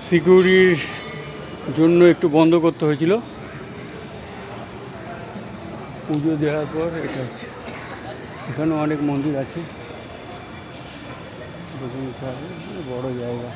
সিকিউরিটির জন্য একটু বন্ধ করতে হয়েছিল। পুজো দেওয়ার পর এটা হচ্ছে, এখানে অনেক মন্দির আছে, বড় জায়গা।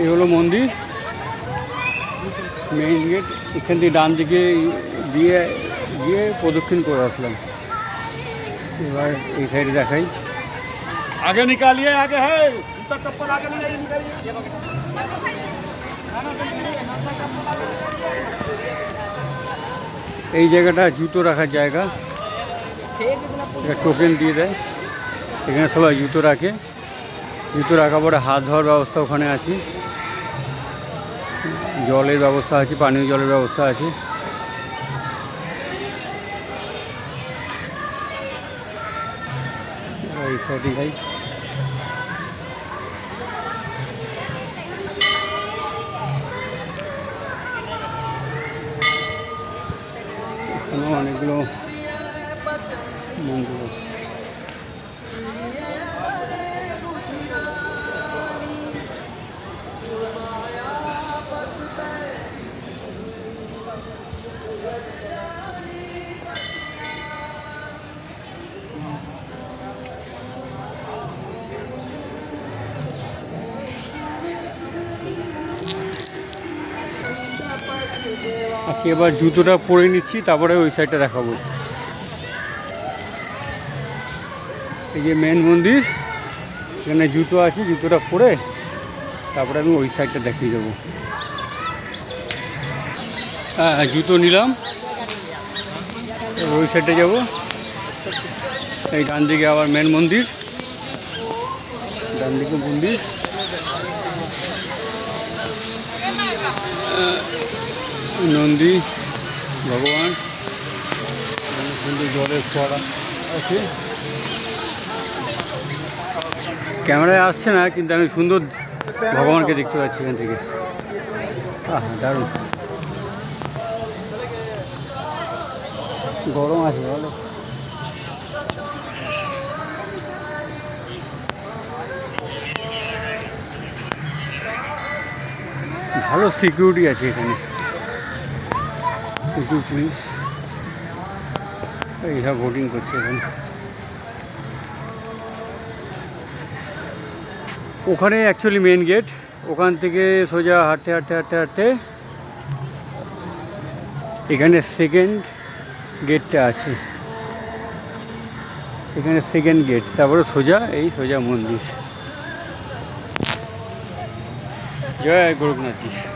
এই হলো মন্দির, মেইন গেট। এখান থেকে ডান দিকে দিয়ে গিয়ে প্রদক্ষিণ করে আসলাম। এবার এই সাইডে দেখাই, आगे निकालिए, आगे है जूता चप्पल आगे निकालिए। এই জায়গাটা জুতো রাখার জায়গা, এটা টোকেন দিয়ে দেয়, এখানে সবাই জুতো রাখে। জুতো রাখার পরে হাত ধোয়ার ব্যবস্থা ওখানে আছে, জলের ব্যবস্থা আছে, পানীয় জলের ব্যবস্থা আছে। এই সাইডে যাই, অনেকগুলো মন্দির আছে। আচ্ছা, এবার জুতোটা পরে নিচ্ছি, তারপরে ওই সাইডটা দেখাবো। এই যে মেন মন্দির, এখানে জুতো আছে, জুতোটা পরে তারপরে আমি ওই সাইডটা দেখিয়ে দেবো। হ্যাঁ, জুতো নিলাম, ওই সাইডে যাব। এই ডান দিকে আবার মেন মন্দির, ডান দিকে মন্দির, নন্দী ভগবান, সুন্দর জলের ফোয়ারা আছে। ক্যামেরায় আসছে না, কিন্তু আমি সুন্দর ভগবানকে দেখতে পাচ্ছি এখান থেকে। দারুণ গরম আছে বলো। ভালো সিকিউরিটি আছে এখানে, পুলিশ এইসব ভোটিং করছে এখানে। ওখানে অ্যাকচুয়ালি মেন গেট, ওখান থেকে সোজা হাঁটতে হাঁটতে হাঁটতে হাঁটতে এখানে সেকেন্ড গেটটা আছে, এখানে সেকেন্ড গেট, তারপরে সোজা সোজা মন্দির। জয় গোরখনাথজি।